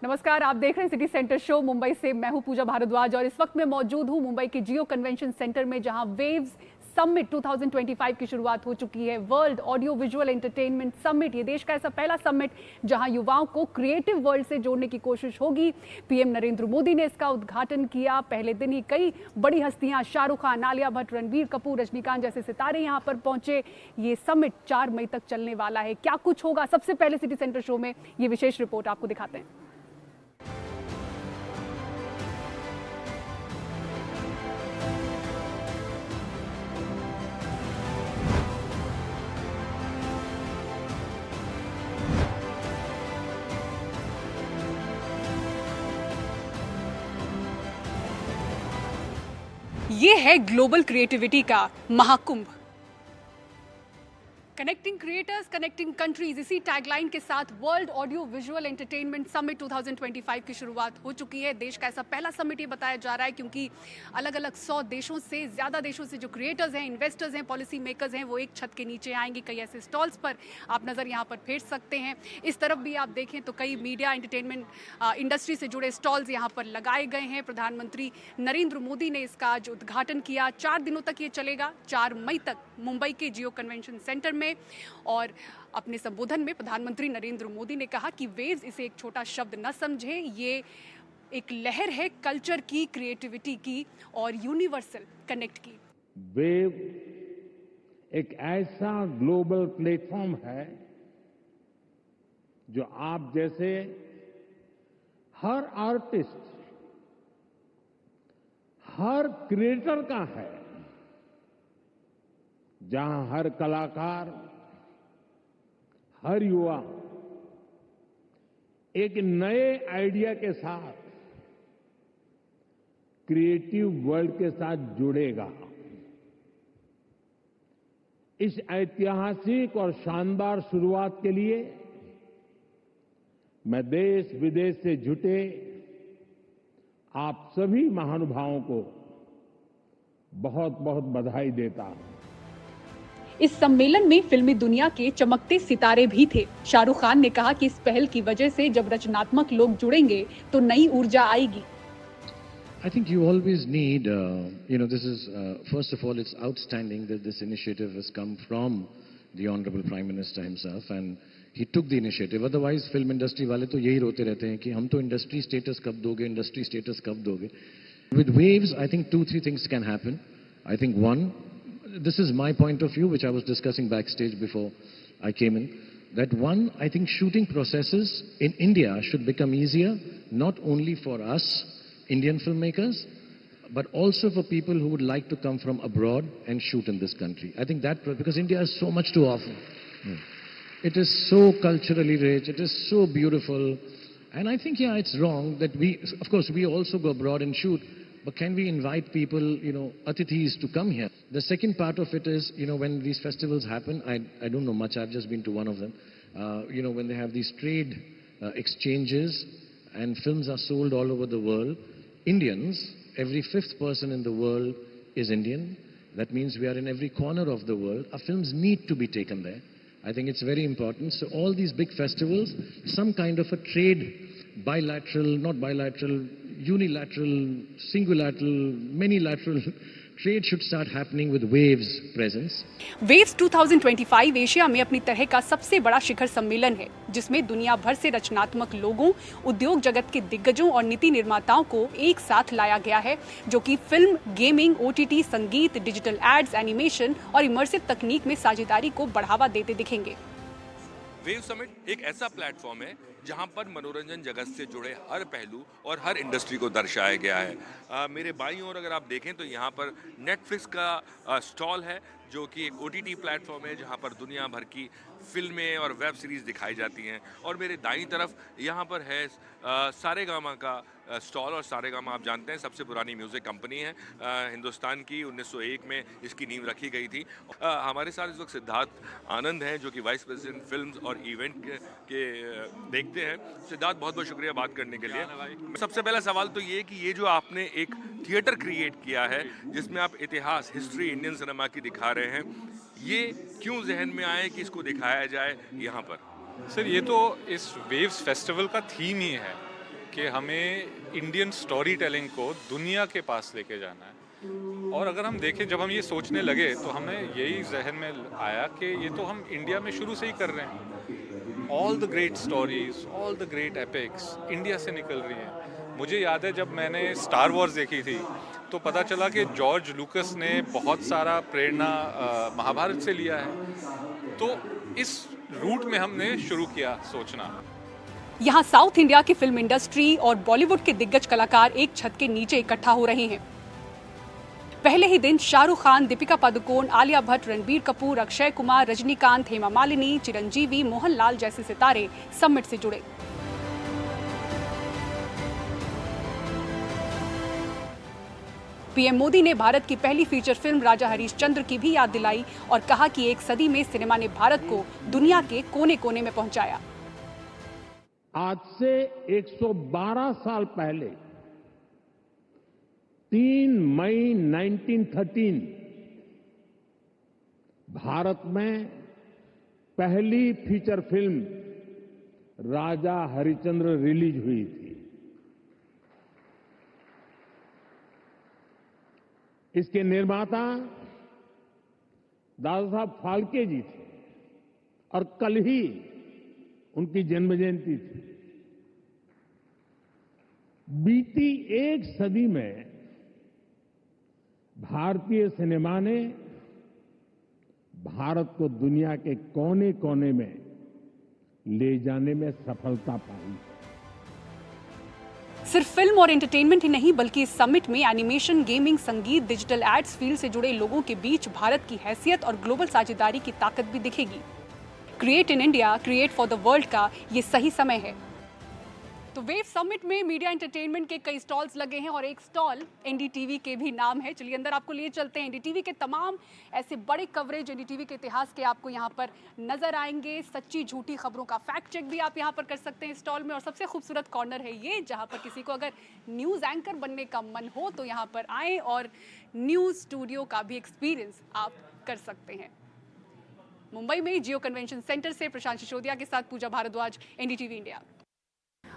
नमस्कार, आप देख रहे हैं सिटी सेंटर शो मुंबई से। मैं हूं पूजा भारद्वाज और इस वक्त मैं मौजूद हूं मुंबई के जियो कन्वेंशन सेंटर में, जहां वेव्स समिट 2025 की शुरुआत हो चुकी है। World audio visual entertainment summit, ये देश का ऐसा पहला समिट जहां युवाओं को क्रिएटिव वर्ल्ड से जोड़ने की कोशिश होगी। पीएम नरेंद्र मोदी ने इसका उद्घाटन किया। पहले दिन ही कई बड़ी हस्तियां, शाहरुख खान, आलिया भट्ट, रणबीर कपूर, रजनीकांत जैसे सितारे यहां पर पहुंचे। ये समिट 4 मई तक चलने वाला है। क्या कुछ होगा, सबसे पहले सिटी सेंटर शो में ये विशेष रिपोर्ट आपको दिखाते हैं। ये है ग्लोबल क्रिएटिविटी का Mahakumbh. Connecting creators, connecting countries, इसी टैगलाइन के साथ world audio visual entertainment summit 2025 की शुरुआत हो चुकी है। देश का ऐसा पहला समिट ये बताया जा रहा है, क्योंकि अलग अलग 100 देशों से, ज़्यादा देशों से जो क्रिएटर्स हैं, इन्वेस्टर्स हैं, पॉलिसी मेकर्स हैं, वो एक छत के नीचे आएंगे। कई ऐसे स्टॉल्स पर आप नज़र यहाँ पर फेर सकते हैं। इस तरफ भी आप देखें तो कई मीडिया एंटरटेनमेंट इंडस्ट्री से जुड़े स्टॉल्स यहाँ पर लगाए गए हैं। प्रधानमंत्री नरेंद्र मोदी ने इसका आज उद्घाटन किया। 4 दिनों तक ये चलेगा, 4 मई तक मुंबई के जियो कन्वेंशन सेंटर में। और अपने संबोधन में प्रधानमंत्री नरेंद्र मोदी ने कहा कि वेव्स इसे एक छोटा शब्द न समझें, ये एक लहर है कल्चर की, क्रिएटिविटी की और यूनिवर्सल कनेक्ट की। वेव एक ऐसा ग्लोबल प्लेटफॉर्म है जो आप जैसे हर आर्टिस्ट, हर क्रिएटर का है, जहां हर कलाकार, हर युवा एक नए आइडिया के साथ क्रिएटिव वर्ल्ड के साथ जुड़ेगा। इस ऐतिहासिक और शानदार शुरुआत के लिए मैं देश विदेश से जुटे आप सभी महानुभावों को बहुत बहुत बधाई देता हूं। इस सम्मेलन में फिल्मी दुनिया के चमकते सितारे भी थे। शाहरुख खान ने कहा कि इस पहल की वजह से जब रचनात्मक लोग जुड़ेंगे तो नई ऊर्जा आएगी। I think you always need, this is, first of all, it's outstanding that this initiative has come from the Honorable Prime Minister himself and he took the initiative. Otherwise, film industry वाले तो यही रोते रहते हैं कि हम तो industry status कब दोगे, industry status कब दोगे. With waves, I think 2-3 things can happen. I think one, this is my point of view, which I was discussing backstage before I came in, that one, I think shooting processes in India should become easier, not only for us, Indian filmmakers, but also for people who would like to come from abroad and shoot in this country. I think that, because India has so much to offer. It is so culturally rich, it is so beautiful, and I think, it's wrong that we, of course, we also go abroad and shoot, but can we invite people, atithis to come here? The second part of it is, when these festivals happen, I don't know much, I've just been to one of them, when they have these trade exchanges and films are sold all over the world, Indians, every 5th person in the world is Indian. That means we are in every corner of the world. Our films need to be taken there. I think it's very important. So all these big festivals, some kind of a trade, bilateral, not bilateral, unilateral, singulateral, many-lateral trade should start happening with Waves presence. Waves 2025 Asia में अपनी तरह का सबसे बड़ा शिखर सम्मेलन है, जिसमें दुनिया भर से रचनात्मक लोगों, उद्योग जगत के दिग्गजों और नीति निर्माताओं को एक साथ लाया गया है, जो कि फिल्म, गेमिंग, ओटीटी, संगीत, डिजिटल एड्स, एनिमेशन और इमर्सिव तकनीक में साझेदारी को बढ़ावा देते दिखेंगे। वेव समिट एक ऐसा प्लेटफॉर्म है जहां पर मनोरंजन जगत से जुड़े हर पहलू और हर इंडस्ट्री को दर्शाया गया है। मेरे बाईं ओर अगर आप देखें तो यहाँ पर नेटफ्लिक्स का स्टॉल है, जो कि एक ओटीटी प्लेटफॉर्म है जहाँ पर दुनिया भर की फिल्में और वेब सीरीज़ दिखाई जाती हैं। और मेरे दाईं तरफ यहाँ पर है सारेगामा का स्टॉल, और सारेगामा आप जानते हैं सबसे पुरानी म्यूज़िक कंपनी है हिंदुस्तान की। 1901 में इसकी नींव रखी गई थी। हमारे साथ इस वक्त सिद्धार्थ आनंद हैं, जो कि वाइस प्रेसिडेंट फिल्म्स और इवेंट के देखते हैं। सिद्धार्थ, बहुत बहुत शुक्रिया बात करने के लिए। सबसे पहला सवाल तो ये कि ये जो आपने एक थिएटर क्रिएट किया है जिसमें आप इतिहास, हिस्ट्री इंडियन सिनेमा की दिखा रहे हैं, ये क्यों जहन में आए कि इसको दिखाया जाए यहाँ पर? सर, ये तो इस वेव्स फेस्टिवल का थीम ही है कि हमें इंडियन स्टोरी टेलिंग को दुनिया के पास लेके जाना है। और अगर हम देखें, जब हम ये सोचने लगे तो हमें यही जहन में आया कि ये तो हम इंडिया में शुरू से ही कर रहे हैं। All the great stories, all the great epics India से निकल रही हैं। मुझे याद है जब मैंने स्टार वॉर्स देखी थी तो पता चला कि जॉर्ज लूकस ने बहुत सारा प्रेरणा महाभारत से लिया है। तो इस रूट में हमने शुरू किया सोचना। यहाँ साउथ इंडिया की फिल्म इंडस्ट्री और बॉलीवुड के दिग्गज कलाकार एक छत के नीचे इकट्ठा हो रहे हैं। पहले ही दिन शाहरुख खान, दीपिका पादुकोण, आलिया भट्ट, रणबीर कपूर, अक्षय कुमार, रजनीकांत, हेमा मालिनी, चिरंजीवी, मोहनलाल जैसे सितारे समिट से जुड़े। पीएम मोदी ने भारत की पहली फीचर फिल्म राजा हरीशचंद्र की भी याद दिलाई और कहा कि एक सदी में सिनेमा ने भारत को दुनिया के कोने-कोने में पहुंचाया। आज से 112 साल पहले 3 मई 1913 भारत में पहली फीचर फिल्म राजा हरिश्चंद्र रिलीज हुई थी। इसके निर्माता दादा साहब फाल्के जी थे और कल ही उनकी जन्म जयंती थी। बीती एक सदी में भारतीय सिनेमा ने भारत को दुनिया के कोने कोने में ले जाने में सफलता पाई। सिर्फ फिल्म और एंटरटेनमेंट ही नहीं बल्कि इस समिट में एनिमेशन, गेमिंग, संगीत, डिजिटल एड्स फील्ड से जुड़े लोगों के बीच भारत की हैसियत और ग्लोबल साझेदारी की ताकत भी दिखेगी। Create in India, create for the world का ये सही समय है। तो वेव समिट में मीडिया एंटरटेनमेंट के कई स्टॉल्स लगे हैं और एक स्टॉल एनडीटीवी के भी नाम है। चलिए अंदर आपको लिए चलते हैं। एनडीटीवी के तमाम ऐसे बड़े कवरेज एनडीटीवी के इतिहास के आपको यहाँ पर नजर आएंगे। सच्ची झूठी खबरों का फैक्ट चेक भी आप यहाँ पर कर सकते हैं स्टॉल में। और सबसे खूबसूरत कॉर्नर है ये, जहाँ पर किसी को अगर न्यूज़ एंकर बनने का मन हो तो यहाँ पर आए और न्यूज़ स्टूडियो का भी एक्सपीरियंस आप कर सकते हैं। मुंबई में जियो कन्वेंशन सेंटर से प्रशांत सिसोदिया के साथ पूजा भारद्वाज, एनडीटीवी इंडिया।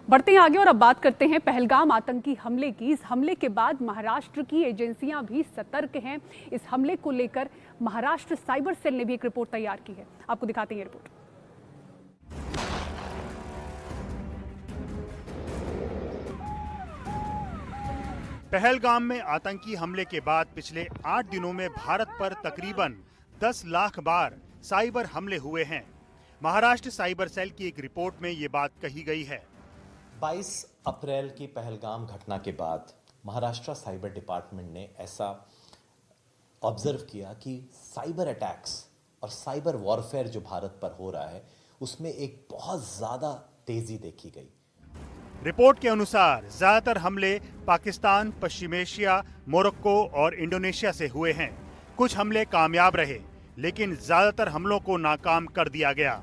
बढ़ते हैं आगे और अब बात करते हैं पहलगाम आतंकी हमले की। इस हमले के बाद महाराष्ट्र की एजेंसियां भी सतर्क हैं। इस हमले को लेकर महाराष्ट्र साइबर सेल ने भी एक रिपोर्ट तैयार की है। आपको दिखाते हैं ये रिपोर्ट। पहलगाम में आतंकी हमले के बाद पिछले 8 दिनों में भारत पर तकरीबन 10 लाख बार साइबर हमले हुए हैं। महाराष्ट्र साइबर सेल की एक रिपोर्ट में ये बात कही गई है। 22 अप्रैल की पहलगाम घटना के बाद महाराष्ट्र साइबर डिपार्टमेंट ने ऐसा ऑब्जर्व किया कि साइबर अटैक्स और साइबर वॉरफेयर जो भारत पर हो रहा है उसमें एक बहुत ज़्यादा तेजी देखी गई। रिपोर्ट के अनुसार ज्यादातर हमले पाकिस्तान, पश्चिम एशिया, मोरक्को और इंडोनेशिया से हुए हैं। कुछ हमले कामयाब रहे लेकिन ज्यादातर हमलों को नाकाम कर दिया गया।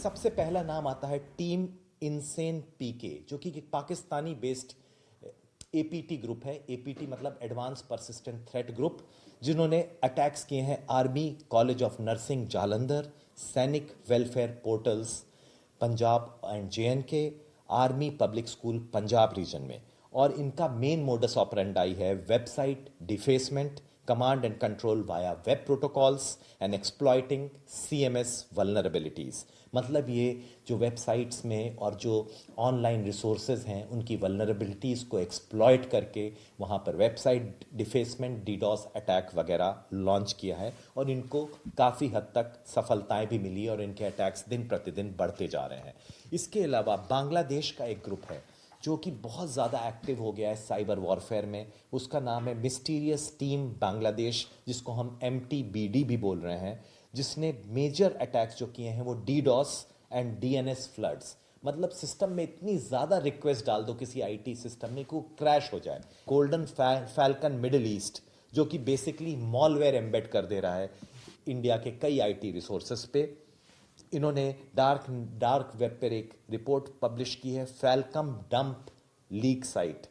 सबसे पहला नाम आता है टीम इनसेन पीके, जो कि एक पाकिस्तानी बेस्ड एपीटी ग्रुप है। एपीटी मतलब एडवांस परसिस्टेंट थ्रेट ग्रुप, जिन्होंने अटैक्स किए हैं army college of nursing Jalandhar, Sainik welfare portals Punjab and JNK, army public school Punjab region में। और इनका मेन मोडस ऑपरेंडाई है website defacement, command and control via web protocols and exploiting CMS vulnerabilities. मतलब ये जो वेबसाइट्स में और जो ऑनलाइन रिसोर्सेज हैं उनकी वल्नरेबिलिटीज को एक्सप्लॉइट करके वहाँ पर वेबसाइट डिफेसमेंट, डीडॉस अटैक वगैरह लॉन्च किया है। और इनको काफ़ी हद तक सफलताएं भी मिली और इनके अटैक्स दिन प्रतिदिन बढ़ते जा रहे हैं। इसके अलावा बांग्लादेश का एक ग्रुप है जो कि बहुत ज़्यादा एक्टिव हो गया है साइबर वॉरफेयर में। उसका नाम है मिस्टीरियस टीम बांग्लादेश, जिसको हम MTBD भी बोल रहे हैं, जिसने मेजर अटैक्स जो किए हैं वो डीडॉस एंड DNS फ्लड्स। मतलब सिस्टम में इतनी ज़्यादा रिक्वेस्ट डाल दो किसी IT सिस्टम में कि वो क्रैश हो जाए। गोल्डन फैल्कन मिडिल ईस्ट, जो कि बेसिकली मॉलवेयर एम्बेड कर दे रहा है इंडिया के कई IT रिसोर्सेस पे। इन्होंने डार्क वेब पर एक रिपोर्ट पब्लिश की है, फैल्कम डंप लीक साइट।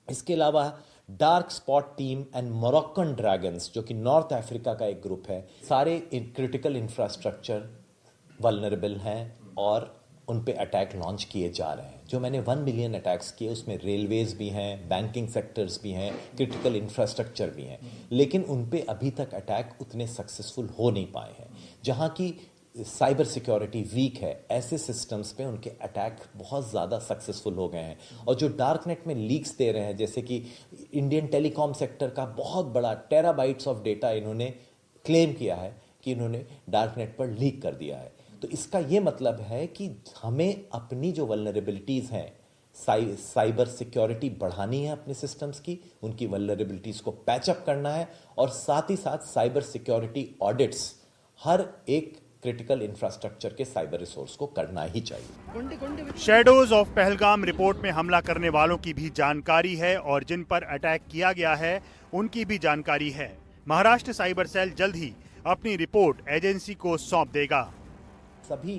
इसके अलावा dark spot team and Moroccan dragons, जो कि नॉर्थ अफ्रीका का एक ग्रुप है। सारे क्रिटिकल इंफ्रास्ट्रक्चर वल्नरेबल हैं और उन पे अटैक लॉन्च किए जा रहे हैं। जो मैंने 1 मिलियन अटैक्स किए उसमें रेलवेज भी हैं, बैंकिंग सेक्टर्स भी हैं, क्रिटिकल इंफ्रास्ट्रक्चर भी हैं, लेकिन उन पे अभी तक अटैक उतने सक्सेसफुल हो नहीं पाए हैं। जहाँ की साइबर सिक्योरिटी वीक है, ऐसे सिस्टम्स पे उनके अटैक बहुत ज़्यादा सक्सेसफुल हो गए हैं। और जो डार्क नेट में लीक्स दे रहे हैं, जैसे कि इंडियन टेलीकॉम सेक्टर का बहुत बड़ा टेराबाइट्स ऑफ डेटा इन्होंने क्लेम किया है कि इन्होंने डार्क नेट पर लीक कर दिया है। तो इसका ये मतलब है कि हमें अपनी जो वल्नरेबिलिटीज़ हैं, साइबर सिक्योरिटी बढ़ानी है अपने सिस्टम्स की, उनकी वल्नरेबिलिटीज़ को पैचअप करना है, और साथ ही साथ साइबर सिक्योरिटी ऑडिट्स हर एक क्रिटिकल इंफ्रास्ट्रक्चर के साइबर रिसोर्स को करना ही चाहिए। शैडोज ऑफ पहलगाम रिपोर्ट में हमला करने वालों की भी जानकारी है और जिन पर अटैक किया गया है उनकी भी जानकारी है। महाराष्ट्र साइबर सेल जल्द ही अपनी रिपोर्ट एजेंसी को सौंप देगा। सभी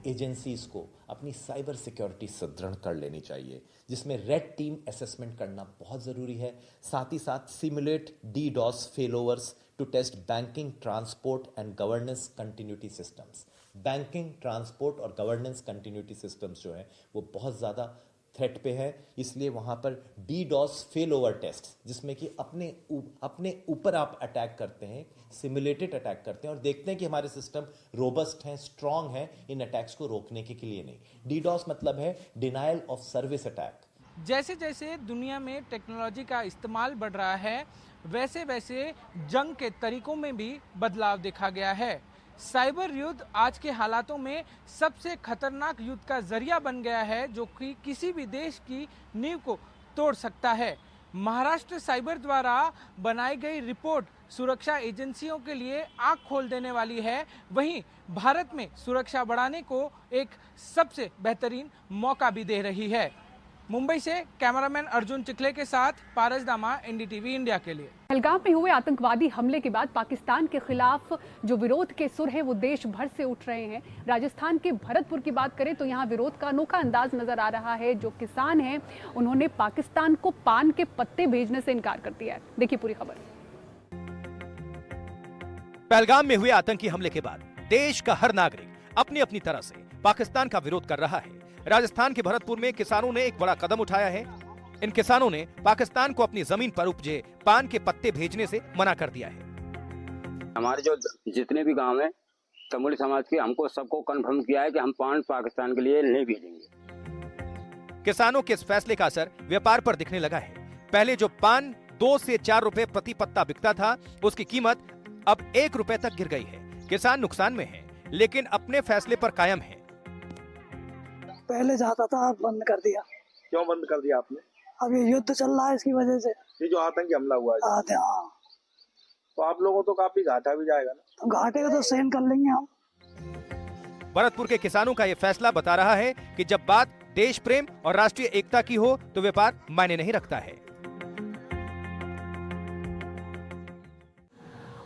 एजेंसीज को अपनी साइबर सिक्योरिटी सुदृढ़ कर लेनी चाहिए, जिसमें रेड टीम असेसमेंट करना बहुत ज़रूरी है। साथ ही साथ simulate DDoS failovers to test banking, transport and governance continuity systems. Banking, transport और गवर्नेंस कंटिन्यूटी सिस्टम्स जो हैं वो बहुत ज़्यादा थ्रेट पे है, इसलिए वहाँ पर DDoS फेलोवर टेस्ट, जिसमें कि अपने ऊपर आप अटैक करते हैं, सिमुलेटेड अटैक करते हैं और देखते हैं कि हमारे सिस्टम रोबस्ट हैं, स्ट्रांग हैं इन अटैक्स को रोकने के लिए नहीं। DDoS मतलब है डिनायल ऑफ सर्विस अटैक। जैसे जैसे दुनिया में टेक्नोलॉजी का इस्तेमाल बढ़ रहा है, वैसे वैसे जंग के तरीकों में भी बदलाव देखा गया है। साइबर युद्ध आज के हालातों में सबसे खतरनाक युद्ध का जरिया बन गया है, जो कि किसी भी देश की नींव को तोड़ सकता है। महाराष्ट्र साइबर द्वारा बनाई गई रिपोर्ट सुरक्षा एजेंसियों के लिए आंख खोल देने वाली है, वहीं भारत में सुरक्षा बढ़ाने को एक सबसे बेहतरीन मौका भी दे रही है। मुंबई से कैमरामैन अर्जुन चिखले के साथ पारस दामा, NDTV इंडिया के लिए। पहलगाम में हुए आतंकवादी हमले के बाद पाकिस्तान के खिलाफ जो विरोध के सुर है वो देश भर से उठ रहे हैं। राजस्थान के भरतपुर की बात करें तो यहाँ विरोध का अनोखा अंदाज नजर आ रहा है। जो किसान हैं उन्होंने पाकिस्तान को पान के पत्ते भेजने से इनकार कर दिया है। देखिए पूरी खबर। पहलगाम में हुए आतंकी हमले के बाद देश का हर नागरिक अपनी अपनी तरह से पाकिस्तान का विरोध कर रहा है। राजस्थान के भरतपुर में किसानों ने एक बड़ा कदम उठाया है। इन किसानों ने पाकिस्तान को अपनी जमीन पर उपजे पान के पत्ते भेजने से मना कर दिया है। हमारे जो जितने भी गांव हैं तमुल समाज के, हमको सबको कंफर्म किया है कि हम पान पाकिस्तान के लिए नहीं भेजेंगे। किसानों के इस फैसले का असर व्यापार पर दिखने लगा है। पहले जो पान 2 से 4 रुपए प्रति पत्ता बिकता था, उसकी कीमत अब 1 रुपए तक गिर गई है। किसान नुकसान में है, लेकिन अपने फैसले पर कायम है। पहले जाता था, अब बंद कर दिया। क्यों बंद कर दिया आपने? अब ये युद्ध चल रहा है, इसकी वजह से। ये जो आतंकी हमला हुआ है, हाँ। तो आप लोगों तो काफी घाटा भी जाएगा ना? तो घाटे को तो सहन कर लेंगे हम। भरतपुर के किसानों का यह फैसला बता रहा है कि जब बात देश प्रेम और राष्ट्रीय एकता की हो तो व्यापार मायने नहीं रखता है।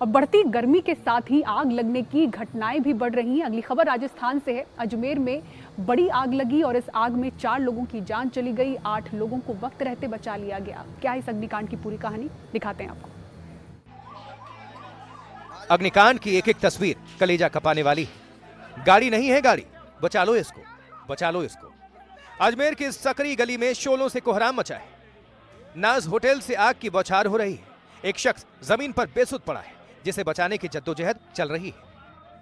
और बढ़ती गर्मी के साथ ही आग लगने की घटनाएं भी बढ़ रही हैं। अगली खबर राजस्थान से है। अजमेर में बड़ी आग लगी और इस आग में 4 लोगों की जान चली गई, 8 लोगों को वक्त रहते बचा लिया गया। क्या इस अग्निकांड की पूरी कहानी दिखाते हैं आपको। अग्निकांड की एक एक तस्वीर कलेजा कपाने वाली है। गाड़ी नहीं है गाड़ी, बचा लो इसको, बचा लो इसको। अजमेर की सकरी गली में शोलों से कोहराम मचा है। नाज होटल से आग की बौछार हो रही है। एक शख्स जमीन पर बेसुध पड़ा है, जिसे बचाने की जद्दोजहद चल रही है।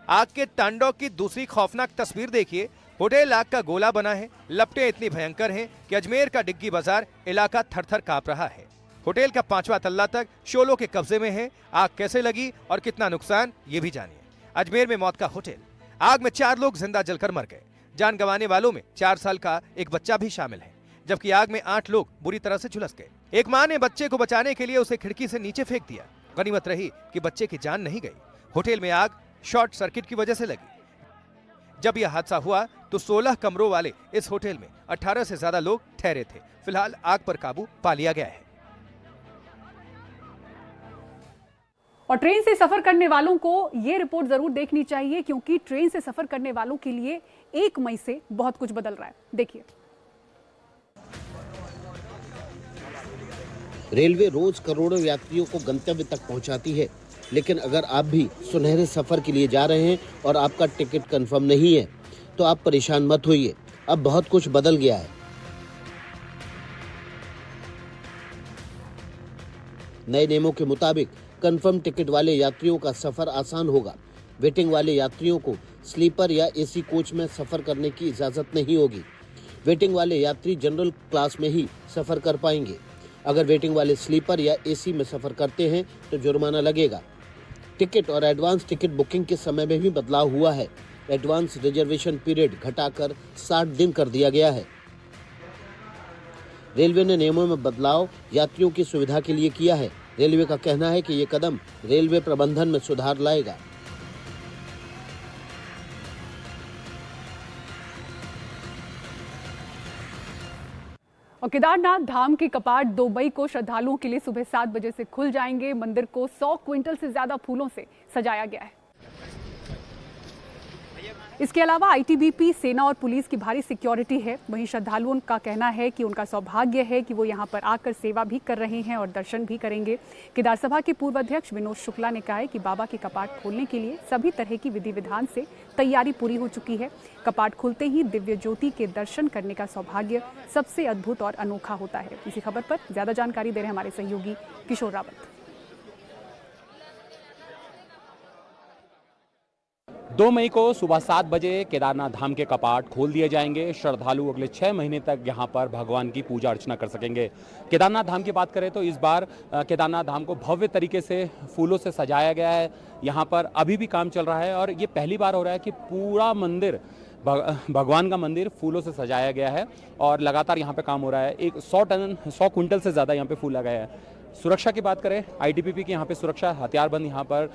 आग के तांडव की दूसरी खौफनाक तस्वीर देखिए। होटल आग का गोला बना है। लपटें इतनी भयंकर हैं कि अजमेर का डिग्गी बाजार इलाका थर-थर कांप रहा है। होटल का 5वां तल्ला तक शोलों के कब्जे में है। आग कैसे लगी और कितना नुकसान, ये भी जानिए। अजमेर में मौत का होटल। आग में 4 लोग जिंदा जलकर मर गए। जान गंवाने वालों में 4 साल का एक बच्चा भी शामिल है, जबकि आग में 8 लोग बुरी तरह से झुलस गए। एक मां ने बच्चे को बचाने के लिए उसे खिड़की से नीचे फेंक दिया। गनीमत रही कि बच्चे की जान नहीं गई। होटल में आग शॉर्ट सर्किट की वजह से लगी। जब यह हादसा हुआ तो 16 कमरों वाले इस होटल में 18 से ज्यादा लोग ठहरे थे। फिलहाल आग पर काबू पा लिया गया है। और ट्रेन से सफर करने वालों को ये रिपोर्ट जरूर देखनी चाहिए, क्योंकि ट्रेन से सफर करने वालों के लिए 1 मई से बहुत कुछ बदल रहा है। देखिए। रेलवे रोज करोड़ों यात्रियों को गंतव्य तक पहुंचाती है, लेकिन अगर आप भी सुनहरे सफर के लिए जा रहे हैं और आपका टिकट कंफर्म नहीं है तो आप परेशान मत होइए, अब बहुत कुछ बदल गया है। नए नियमों के मुताबिक कंफर्म टिकट वाले यात्रियों का सफर आसान होगा। वेटिंग वाले यात्रियों को स्लीपर या एसी कोच में सफर करने की इजाजत नहीं होगी। वेटिंग वाले यात्री जनरल क्लास में ही सफर कर पाएंगे। अगर वेटिंग वाले स्लीपर या एसी में सफर करते हैं तो जुर्माना लगेगा। टिकट और एडवांस टिकट बुकिंग के समय में भी बदलाव हुआ है। एडवांस रिजर्वेशन पीरियड घटाकर 60 दिन कर दिया गया है। रेलवे ने नियमों में बदलाव यात्रियों की सुविधा के लिए किया है। रेलवे का कहना है कि ये कदम रेलवे प्रबंधन में सुधार लाएगा। और केदारनाथ धाम के कपाट 2 मई को श्रद्धालुओं के लिए सुबह 7 बजे से खुल जाएंगे। मंदिर को 100 क्विंटल से ज्यादा फूलों से सजाया गया है। इसके अलावा आईटीबीपी, सेना और पुलिस की भारी सिक्योरिटी है। वहीं श्रद्धालुओं का कहना है कि उनका सौभाग्य है कि वो यहां पर आकर सेवा भी कर रहे हैं और दर्शन भी करेंगे। केदार सभा के पूर्व अध्यक्ष विनोद शुक्ला ने कहा है कि बाबा के कपाट खोलने के लिए सभी तरह की विधि विधान से तैयारी पूरी हो चुकी है। कपाट खुलते ही दिव्य ज्योति के दर्शन करने का सौभाग्य सबसे अद्भुत और अनोखा होता है। इसी खबर पर ज्यादा जानकारी दे रहे हैं हमारे सहयोगी किशोर रावत। 2 मई को सुबह 7 बजे केदारनाथ धाम के कपाट खोल दिए जाएंगे। श्रद्धालु अगले 6 महीने तक यहां पर भगवान की पूजा अर्चना कर सकेंगे। केदारनाथ धाम की बात करें तो इस बार केदारनाथ धाम को भव्य तरीके से फूलों से सजाया गया है। यहां पर अभी भी काम चल रहा है और ये पहली बार हो रहा है कि पूरा मंदिर, भगवान का मंदिर फूलों से सजाया गया है और लगातार यहाँ पे काम हो रहा है। एक 100 क्विंटल से ज़्यादा यहाँ पे फूल लगाया है। सुरक्षा की बात करें, आईटीबीपी की यहाँ पे सुरक्षा, हथियारबंद यहाँ पर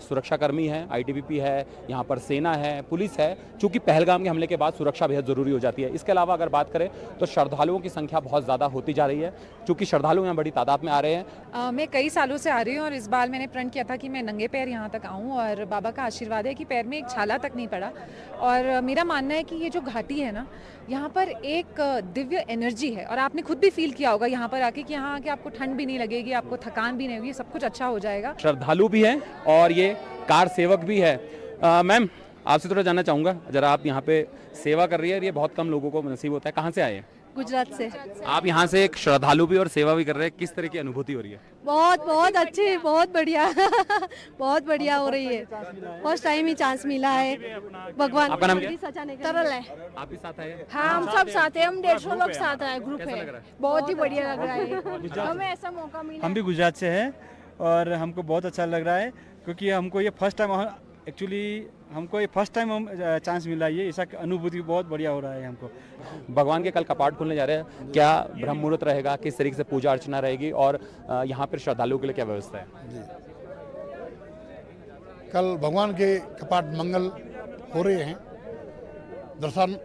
सुरक्षाकर्मी हैं, आईटीबीपी है, यहाँ पर सेना है, पुलिस है। चूँकि पहलगाम के हमले के बाद सुरक्षा बेहद ज़रूरी हो जाती है। इसके अलावा अगर बात करें तो श्रद्धालुओं की संख्या बहुत ज़्यादा होती जा रही है, चूँकि श्रद्धालु यहाँ बड़ी तादाद में आ रहे हैं। मैं कई सालों से आ रही हूँ और इस बार मैंने प्रण किया था कि मैं नंगे पैर यहाँ तक आऊँ और बाबा का आशीर्वाद है कि पैर में एक छाला तक नहीं पड़ा। और मेरा मानना है कि ये जो घाटी है ना, यहाँ पर एक दिव्य एनर्जी है और आपने खुद भी फील किया होगा यहाँ पर आके कि यहाँ आके आपको ठंड भी नहीं लगेगी, आपको थकान भी नहीं होगी, सब कुछ अच्छा हो जाएगा। श्रद्धालु भी हैं और ये कार सेवक भी है। मैम, आपसे थोड़ा जानना चाहूँगा, जरा आप यहाँ पे सेवा कर रही है और ये बहुत कम लोगों को नसीब होता है, कहाँ से आए हैं? गुजरात से। आप यहाँ से एक श्रद्धालु भी और सेवा भी कर रहे हैं, किस तरह की अनुभूति हो रही है? बहुत अच्छी, बहुत बढ़िया बहुत बढ़िया हो रही है। फर्स्ट टाइम ही चांस मिला है भगवान। आपका नाम क्या है? तरल है। आप भी साथ आए? हाँ, हम सब साथ हैं, हम 150 लोग साथ आए, ग्रुप है। बहुत ही बढ़िया लग रहा है, हमें ऐसा मौका मिला। हम भी गुजरात से हैं और हमको बहुत अच्छा लग रहा है क्योंकि हमको ये फर्स्ट टाइम चांस मिला। ये ऐसा अनुभूति बहुत बढ़िया हो रहा है हमको। भगवान के कल कपाट खुलने जा रहे हैं, क्या ब्रह्म मुहूर्त रहेगा, किस तरीके से पूजा अर्चना रहेगी और यहाँ पर श्रद्धालुओं के लिए क्या व्यवस्था है? कल भगवान के कपाट मंगल हो रहे हैं। दर्शन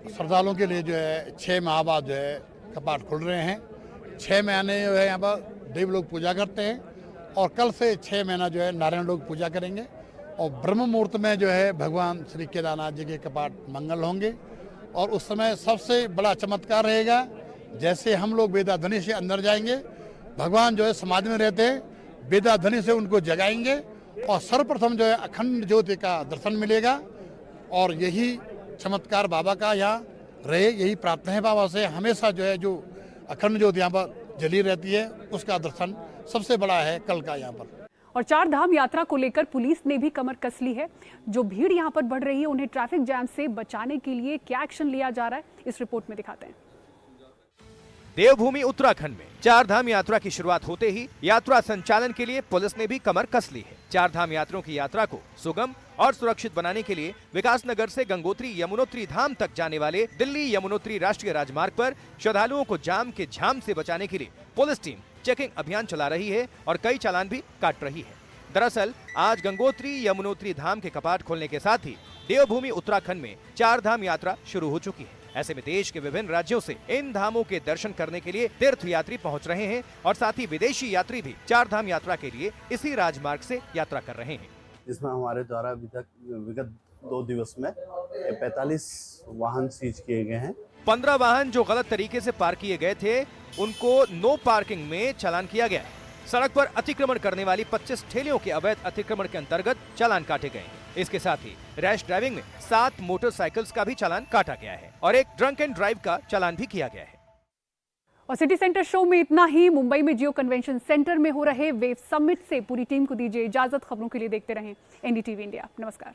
श्रद्धालुओं के लिए जो है 6 माह बाद जो है कपाट खुल रहे हैं। 6 महीने जो है यहाँ पर देव लोग पूजा करते हैं और कल से 6 महीना जो है नारायण लोग पूजा करेंगे और ब्रह्म मुहूर्त में जो है भगवान श्री केदारनाथ जी के कपाट मंगल होंगे और उस समय सबसे बड़ा चमत्कार रहेगा। जैसे हम लोग वेदाध्वनि से अंदर जाएंगे, भगवान जो है समाधि में रहते हैं, वेदाध्वनि से उनको जगाएंगे और सर्वप्रथम जो है अखंड ज्योति का दर्शन मिलेगा और यही चमत्कार बाबा का यहाँ रहे, यही प्रार्थना है बाबा से। हमेशा जो है जो अखंड ज्योति यहाँ पर जली रहती है, उसका दर्शन सबसे बड़ा है कल का यहाँ पर। और 4 धाम यात्रा को लेकर पुलिस ने भी कमर कस ली है। जो भीड़ यहां पर बढ़ रही है, उन्हें ट्रैफिक जैम से बचाने के लिए क्या एक्शन लिया जा रहा है, इस रिपोर्ट में दिखाते हैं। देवभूमि उत्तराखंड में 4 धाम यात्रा की शुरुआत होते ही यात्रा संचालन के लिए पुलिस ने भी कमर कस ली है। 4 धाम यात्रियों की यात्रा को सुगम और सुरक्षित बनाने के लिए विकासनगर से गंगोत्री यमुनोत्री धाम तक जाने वाले दिल्ली यमुनोत्री राष्ट्रीय राजमार्ग पर श्रद्धालुओं को जाम के झाम से बचाने के लिए पुलिस टीम चेकिंग अभियान चला रही है और कई चालान भी काट रही है। दरअसल आज गंगोत्री यमुनोत्री धाम के कपाट खोलने के साथ ही देवभूमि उत्तराखंड में 4 धाम यात्रा शुरू हो चुकी है। ऐसे में देश के विभिन्न राज्यों से इन धामों के दर्शन करने के लिए तीर्थ यात्री पहुंच रहे हैं और साथ ही विदेशी यात्री भी 4 धाम यात्रा के लिए इसी राजमार्ग से यात्रा कर रहे हैं। इसमें हमारे द्वारा अभी तक विगत 2 दिवस में 45 वाहन सीज किए गए हैं। 15 वाहन जो गलत तरीके से पार्क किए गए थे, उनको नो पार्किंग में चालान किया गया है। सड़क पर अतिक्रमण करने वाली 25 ठेलियों के अवैध अतिक्रमण के अंतर्गत चालान काटे गए हैं। इसके साथ ही रैश ड्राइविंग में 7 मोटरसाइकिल्स का भी चालान काटा गया है और एक ड्रंक एंड ड्राइव का चालान भी किया गया है। और सिटी सेंटर शो में इतना ही। मुंबई में जियो कन्वेंशन सेंटर में हो रहे वेव समिट से पूरी टीम को दीजिए इजाजत। खबरों के लिए देखते रहें NDTV इंडिया। नमस्कार।